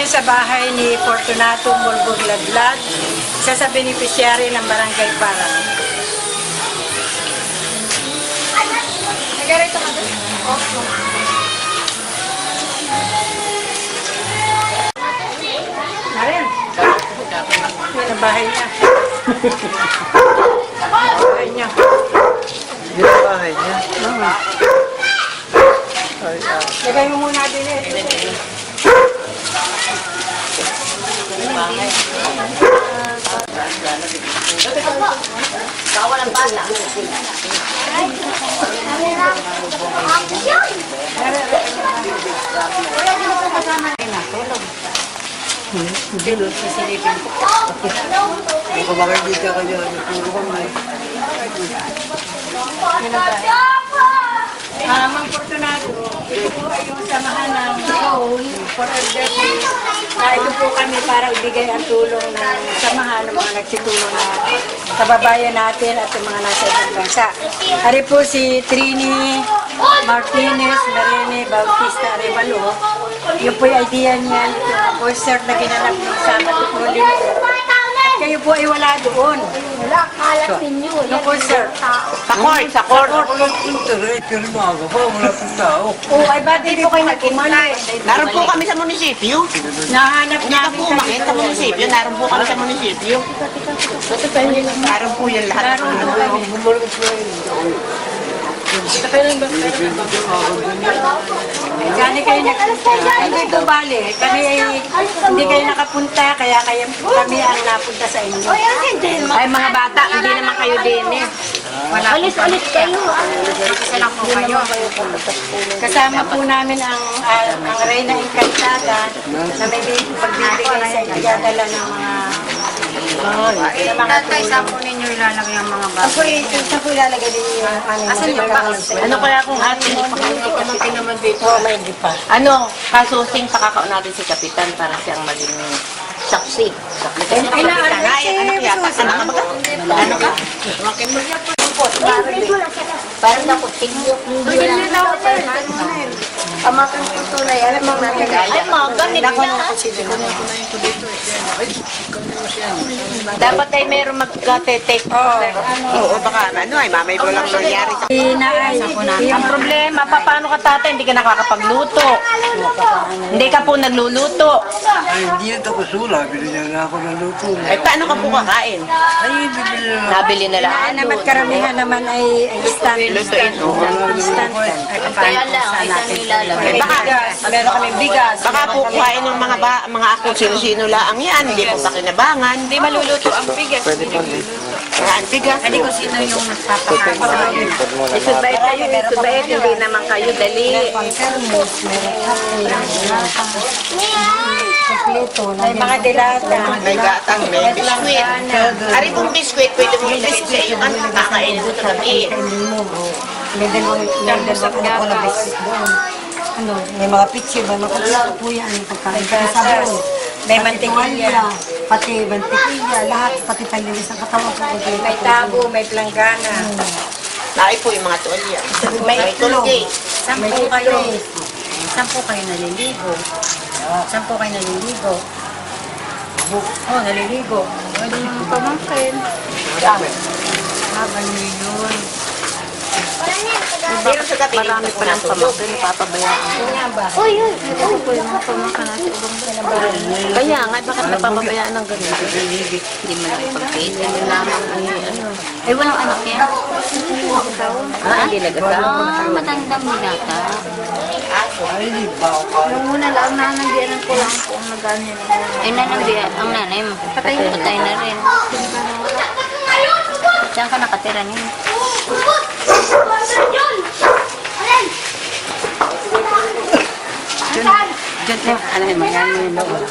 sa bahay ni Fortunato Mulbog Ladlad, isa sa beneficiary ng Barangay Para. Nagarito ka doon? Opo. Marin, yan ang bahay niya. Bahay niya. Yan ang bahay niya. Lagay mo muna din eh. Bawal ang bata. Baka makikita ka niya, puro kami. Mang Fortunato, ito po ay yung samahan ng Soul for Elderly. Ito po kami para ibigay ang tulong ng samahan ng mga nagsitulong na kababayan natin at yung mga nasa ibang bansa. Ari po si Trini Martinez Marene Bautista Arevalo. Yung po yung idea niya, yung concert na ginanap ng Sabado po linggo. Kayo po ay wala doon. Wala, kalat ninyo. Yung concert. Sa court. Walang internet, pero maaga pa, wala pang tao. Oo, ay ba't hindi po kayo nag-invite? Naroon po kami sa munisipyo. Nahanap Hindi ka namin po umakit sa munisipyo. Naroon po kami sa munisipyo. Naroon po yan lahat. Bumalik sila yun. Gani kayo nagpunta. Hindi po bali. Kami ay hindi kayo nakapunta, kaya kami ang napunta sa inyo. Ay mga bata, hindi naman kayo din eh. Alis-alis kayo. Isa lang po kayo. Kasama po namin ang Reyna Encantada na may pagbibigay sa igadala ng mga Tatay, saan po ninyo ilalagay ang mga bata? Saan po ilalagay din yung Asan yung box? Ano kaya kung ating ipakita naman dito? may hindi pa. Ano, kasusing pakakaon natin si Kapitan para siyang maging saksi. Kasi Ay, Kapitan, ay, anak yata. Ano ka? Parang nakuting yung Amakan ko tunay. Alam mo namin. Ay, mga ganit na. Dapat ay meron mag-take. Oo, baka ano ay mamay ko lang nangyari sa ang problema, paano ka tatay, hindi ka nakakapagluto. Hindi ka po nagluluto. Ay, hindi na tapos wala. Binigyan na ako ng luto. Ay, paano ka po kakain? Ay, bibili na. Nabili na lang. naman karamihan naman ay instant. Lutuin. Instant. Kaya lang, ay saan ilalagay? Baka, Meron kami bigas. baka po kuhain ng mga ako, sino-sino lang yan. Hindi po pakinabangan. Hindi maluluto ang bigas. Pwede po. Ang bigas. Hindi ko sino yung nagpapakain. Isubay kayo, isubay. Hindi naman kayo dali. May mga dilata. May gatang, may biskwit. Ari pong biskwit, pwede mo ilagay sa iyo. Ano kakainin mo sa gabi? May dalawang gatas. Ano, may mga pitsi, may mga kapito po yan. May sabon. May mantikilya. Pati mantikilya, lahat. Pati palinis ng katawan ko. May tabo, may planggana. Nai po yung mga tuwalya. May itlog. May Saan po kayo naliligo? Saan po kayo naliligo? Oh, naliligo. Pamangkin. Habang yun. Pero sa gabi, marami pa lang pamangkin, napapabayaan. Uy, uy. Ito po yung mga pamangkin natin. Kaya nga, bakit napapabayaan ng ganun? Hindi mo na ipag-pay. Ano lamang, ano. Ay, walang anak yan. Hindi nag-asawa. Matandang binata. Ay, bawa ka. Nung una lang, nananggianan ko lang po ang nag-ano. Ay, nananggian. Ang nanay mo. Patay na rin. Diyan ka nakatira niyo. Diyan, ano yung may loob.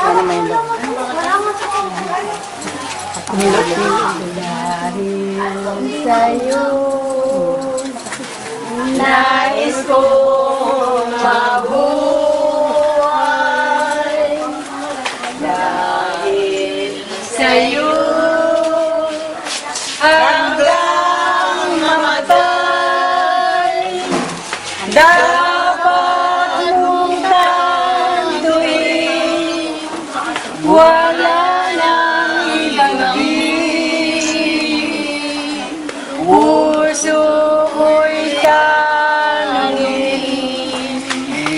Ano may loob. Dahil sa'yo, nais ko mabuhay. Dahil sa'yo, hanggang mamatay. Dapat mong tanduin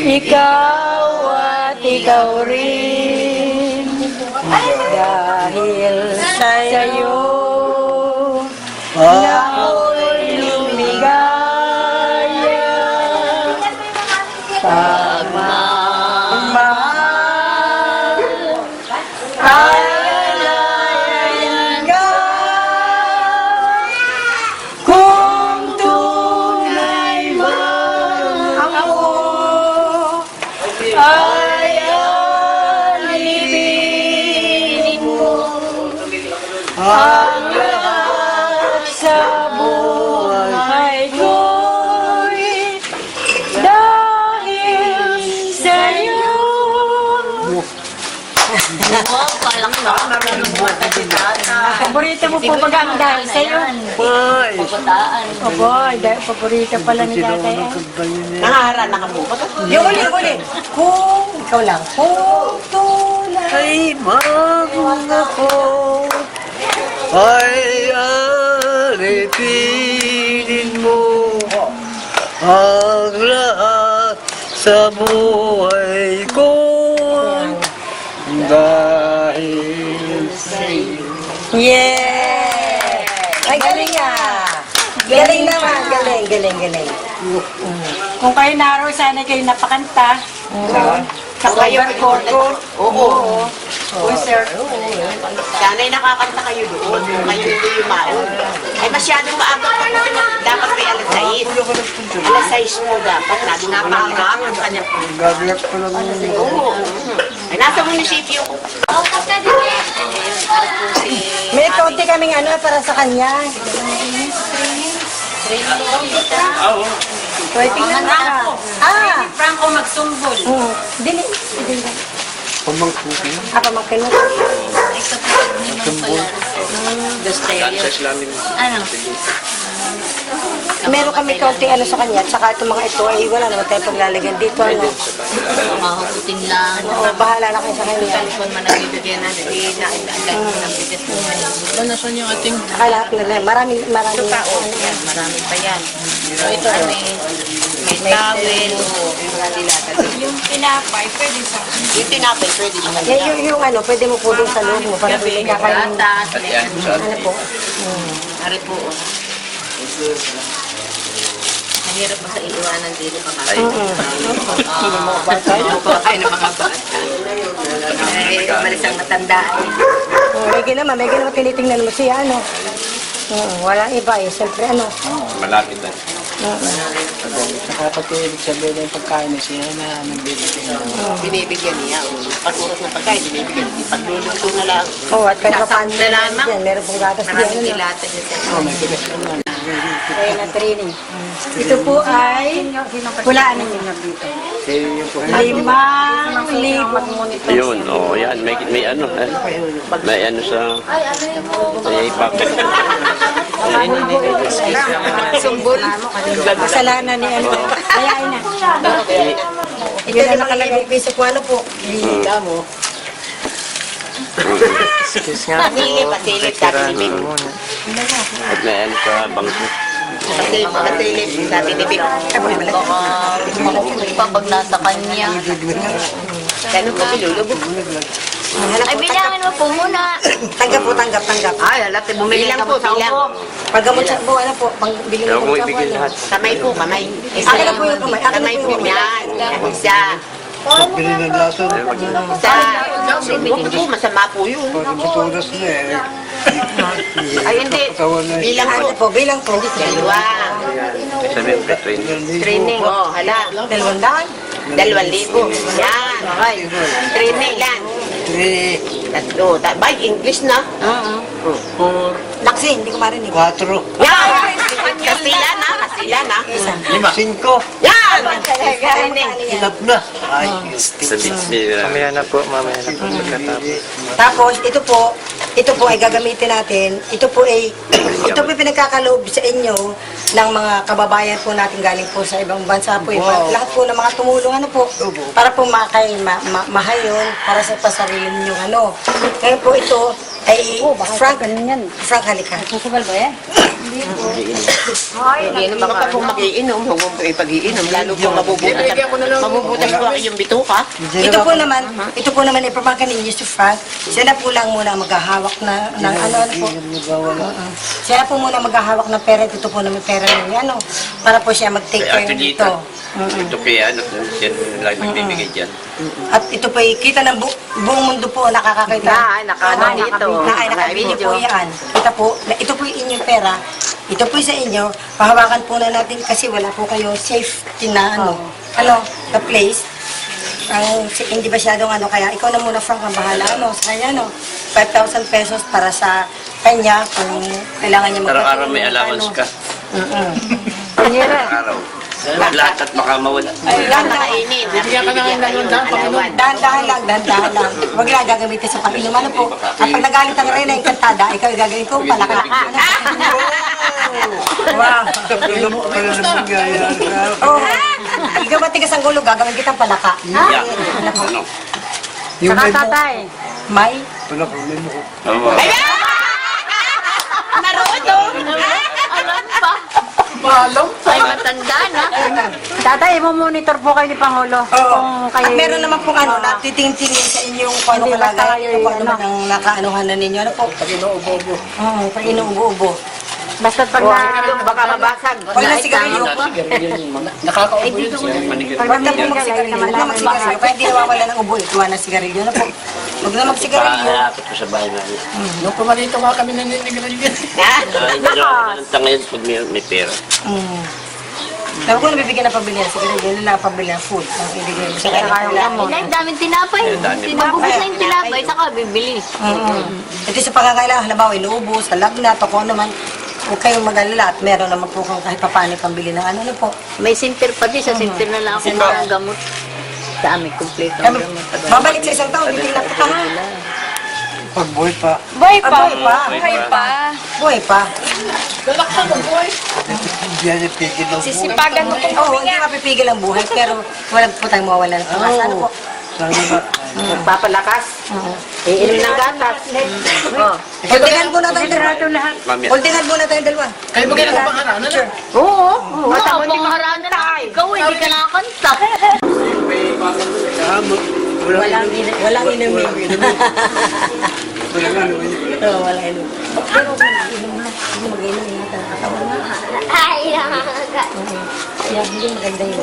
ikaw at ikaw rin. Dahil sa'yo na ako'y lumigaya. Pagmamahal ay alayan ka. Kung tunay man ako ay alipin mo ang lahat sa buhay ko'y dahil sa'yo. Wow, palang na. Paborito mo po ba ang dahil sa'yo? Bye! Kabataan. Opo, dahil paborito pala ni tatay. Nangaharap na ka po. Yung uli. Kung, ikaw lang. Kung tunay. Ay, mga ko ay alipinin mo ang lahat sa buhay ko dahil sa'yo. Yeah! Ay, galing ah! Galing naman, galing. Kung kayo naroon, sana kayo napakanta. Kakayo ko. Oo. Sir. Sana'y nakakanta kayo doon. Kung kayo hindi yumaon. Ay masyadong maaga pa po. Dapat may alas 6. Alas 6 po dapat. Napakaaga ang kanya. Gagawin ko lang Oo. Ay nasa munisipyo ko. May konti kaming ano para sa kanya. Tingnan ka. Franco magsumbol. Dili. pamangkukin. Pamangkin mo. Ito po ninong pala. Ano? Meron kami kaunting ano sa kanya, tsaka itong mga ito ay wala naman tayo paglalagyan dito. Ano. Mahukutin lang. Oo, bahala na kayo sa kanya. Telepon man nagbibigyan na. Ng bigas mo. Nasaan yung ating... Saka lahat na lang. Marami. Ito pa, yan. Marami pa yan. Ito, may towel. Mga dilata. Yung pinapay, pwede sa... Yung tinapay, pwede sa kanila. Yung ano, pwede mo po doon sa loob mo para Gabi, bili ka kayo. gatas, Ano po? Ari po. Mahirap pa sa iiwanan dito pa kayo. Ay, ng mga bata. Ay, umalis ang matanda. May ginawa tinitingnan mo siya, ano. Walang iba eh. Siyempre, ano. Malapit na. Saka pati ibig sabihin ng pagkain na siya na nagbibigay ng Binibigyan niya. Pag-uros ng pagkain, binibigyan. Pagluluto na lang. Oo, at kahit paano na lamang. yan. Meron pong gatas diyan, Maraming ano. dilata niya. Kaya na training. Ito po ay hulaan ninyo dito. yung po 5,000. Ayun, oh, yan. May ano, may ano sa... May ipak. Sumbol. Kasalanan ni ano. Ayain na. Ito na nakalagay piso ko ano po. Hihika mo. Pasilip, pasilip, pasilip. At may ano sa bangko. Pasilip, pasilip, sabi ni Big. Baka pag nasa kanya. Ganun po pilulubog. Ay, bilangin mo po muna. Tanggap po, tanggap. Ay, alat, bumili lang po, bilang. Paggamot sa po, ano po, pambili Kaya mo kung sa ibigay po. lahat. Kamay po, kamay. Akin na po yung kamay, akin na Kamay po po yung kamay. yan. Isa. Pagpili ng laso, Isa. Huwag po, masama po yun. pati putunas na eh. Ay, hindi. Katawan na eh. Bilang po. Bilang po. Dalawa. Sabi yung pre-train. Training, oh, hala. 200. 2,000. Yan. Okay. Training lang. 3, Tatlo. Bay, English na. 4, Laksi, hindi ko marinig. 4, Yan. Kastila na. Kastila na. 5. Yan. Training. Hilap na. Ay, Sabi nila. Mamaya na po pagkatapos. Tapos, ito po ay gagamitin natin. Ito po ay pinagkakaloob sa inyo ng mga kababayan po natin galing po sa ibang bansa po. Wow. Lahat po ng mga tumulong ano po, para po mahayon para sa pasarili ninyong ano. Ngayon po ito ay Frank halika. Susubal ba yan? Hindi baka kung mag-iinom, huwag mo ipag-iinom. Lalo kung mabubutas ko yung bituka. Ito po naman ay pamangkin ni Yusuf Frank. Siya na po lang muna maghahawak ng ano po. Siya na po muna maghahawak ng pera. Ito po naman pera niya, ano, para po siya mag-take care Ate dito. Dita. Ito kaya ano, yan lang nagbibigay dyan. At ito po ay kita ng buong mundo po nakakakita. Nakabidyo po yan. Kita po, ito po yung inyong pera. Ito po sa inyo. Pahawakan po na natin kasi wala po kayong safety na the place. Hindi masyadong kaya ikaw na muna Frank ang bahala sa kanya 5,000 pesos para sa kanya kung kailangan niya Araw-araw may allowance ka. Araw. Lahat at baka mawala. Dahan-dahan lang. Huwag lang gagamitin sa pag-inuman po. At pag nagalit ang reyna yung kantada, ikaw gagawin ko palaka. Wow. Oh, ikaw ba tigas ang gulo, gagawin kitang palaka. Yeah. Ano? Saka tatay. May? Ano? Ay, matanda na. Tatay, monitor po kayo ni Pangulo. Oo. Kung kayo... At meron naman pong natitingtingin sa inyong kung ano Hindi, basta kalagay. kayo Ano po ano ano. man ang nakaanuhan na ninyo. Ano po? Pag inuubo-ubo. Oo, pag inuubo-ubo. Basta pag na... Baka mabasag. Huwag na sigarilyo. Nakakaubo yun siya. Huwag na po magsigarilyo. Huwag na magsigarilyo. Kaya hindi nawawala ng ubo. Ikuha ng sigarilyo na po. Huwag na magsigarilyo. Pakalapit ko sa bahay namin. Nung pumalito nga kami naninigarilyo. Hindi na ngayon pag may pera. Sabi ko nabibigyan ng pabili ng sigarilyo. Yun na pabili ng food. Ang ibigay mo sa kanya. Ay, daming tinapay. Mabubos na yung tinapay, saka bibili. Ito sa pangangailangan. Halimbawa, inuubos, lagnat, o kung ano man. Huwag kayong mag-alala at meron naman po kung kahit papaano pambili ng ano po. May center pa din. Sa center na lang ako ng gamot. Sa amin, kompleto ang gamot. Babalik sa isang taon, hindi na po ha. Pagbuhay pa. Buhay Ah, buhay pa. Buhay pa. Buhay pa. Hindi yan yung pigil ng buhay. Sisipagan mo kung Oo, hindi mapipigil ang buhay, pero wala po tayong mawawala ng pag-asa. Ano po? Sana ba? Papalakas. Iinom ng gatas. Holdingan muna tayong dalawa. lahat. Mamaya. Holdingan muna tayong dalawa. Kayo ba kailangan pa ano na? Oo. Wala mo hindi maharaan na. Ikaw, hindi ka nakakanta. Walang inumin. Walang ano yun. Oo, walang inumin. Pero inom na. Hindi mag-inom yata ng katawan na. Ay, Kaya hindi maganda yun.